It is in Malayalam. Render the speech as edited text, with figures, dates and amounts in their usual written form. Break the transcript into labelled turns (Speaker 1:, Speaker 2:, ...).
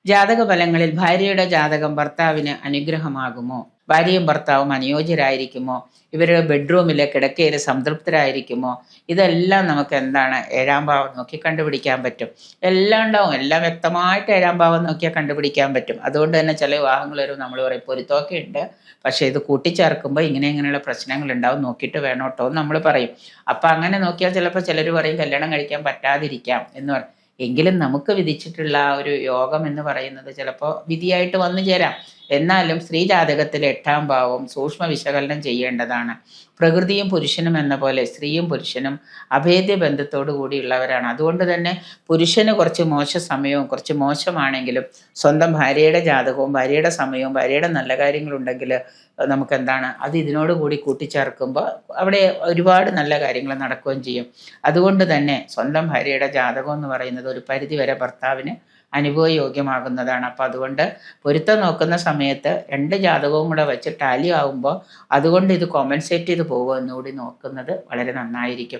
Speaker 1: ജാതക ഫലങ്ങളിൽ ഭാര്യയുടെ ജാതകം ഭർത്താവിന് അനുഗ്രഹമാകുമോ? ഭാര്യയും ഭർത്താവും അനുയോജ്യരായിരിക്കുമോ? ഇവരുടെ ബെഡ്റൂമിലെ കിടക്കയിൽ സംതൃപ്തരായിരിക്കുമോ? ഇതെല്ലാം നമുക്ക് എന്താണ് ഏഴാം ഭാവം നോക്കി കണ്ടുപിടിക്കാൻ പറ്റും. എല്ലാം ഉണ്ടാവും, എല്ലാം വ്യക്തമായിട്ട് ഏഴാം ഭാവം നോക്കിയാൽ കണ്ടുപിടിക്കാൻ പറ്റും. അതുകൊണ്ട് തന്നെ ചില വിവാഹങ്ങൾ വരും നമ്മൾ പറയും പൊരുത്തമൊക്കെ ഉണ്ട്, പക്ഷേ ഇത് കൂട്ടിച്ചേർക്കുമ്പോൾ ഇങ്ങനെയുള്ള പ്രശ്നങ്ങൾ ഉണ്ടാവും, നോക്കിയിട്ട് വേണം കേട്ടോ എന്ന് നമ്മൾ പറയും. അപ്പം അങ്ങനെ നോക്കിയാൽ ചിലപ്പോൾ ചിലർ പറയും കല്യാണം കഴിക്കാൻ പറ്റാതിരിക്കാം എന്ന് പറയും. എങ്കിലും നമുക്ക് വിധിച്ചിട്ടുള്ള ആ ഒരു യോഗം എന്ന് പറയുന്നത് ചിലപ്പോൾ വിധിയായിട്ട് വന്നു ചേരാം. എന്നാലും സ്ത്രീ ജാതകത്തിലെ 8ാം ഭാവം സൂക്ഷ്മ വിശകലനം ചെയ്യേണ്ടതാണ്. പ്രകൃതിയും പുരുഷനും എന്ന പോലെ സ്ത്രീയും പുരുഷനും അഭേദ്യ ബന്ധത്തോടു കൂടിയുള്ളവരാണ്. അതുകൊണ്ട് തന്നെ പുരുഷന് കുറച്ച് മോശ സമയവും കുറച്ച് മോശമാണെങ്കിലും സ്വന്തം ഭാര്യയുടെ ജാതകവും ഭാര്യയുടെ സമയവും ഭാര്യയുടെ നല്ല കാര്യങ്ങളുണ്ടെങ്കിൽ നമുക്ക് എന്താണ് അത് ഇതിനോട് കൂടി കൂട്ടിച്ചേർക്കുമ്പോൾ അവിടെ ഒരുപാട് നല്ല കാര്യങ്ങൾ നടക്കുകയും ചെയ്യും. അതുകൊണ്ട് തന്നെ സ്വന്തം ഭാര്യയുടെ ജാതകം എന്ന് പറയുന്നത് ഒരു പരിധിവരെ ഭർത്താവിന് അനുഭവയോഗ്യമാകുന്നതാണ്. അപ്പം അതുകൊണ്ട് പൊരുത്തം നോക്കുന്ന സമയത്ത് 2 ജാതകവും കൂടെ വെച്ച് ടാലി ആകുമ്പോൾ അതുകൊണ്ട് ഇത് കോമ്പൻസേറ്റ് ചെയ്ത് പോകുമോ എന്നുകൂടി നോക്കുന്നത് വളരെ നന്നായിരിക്കും.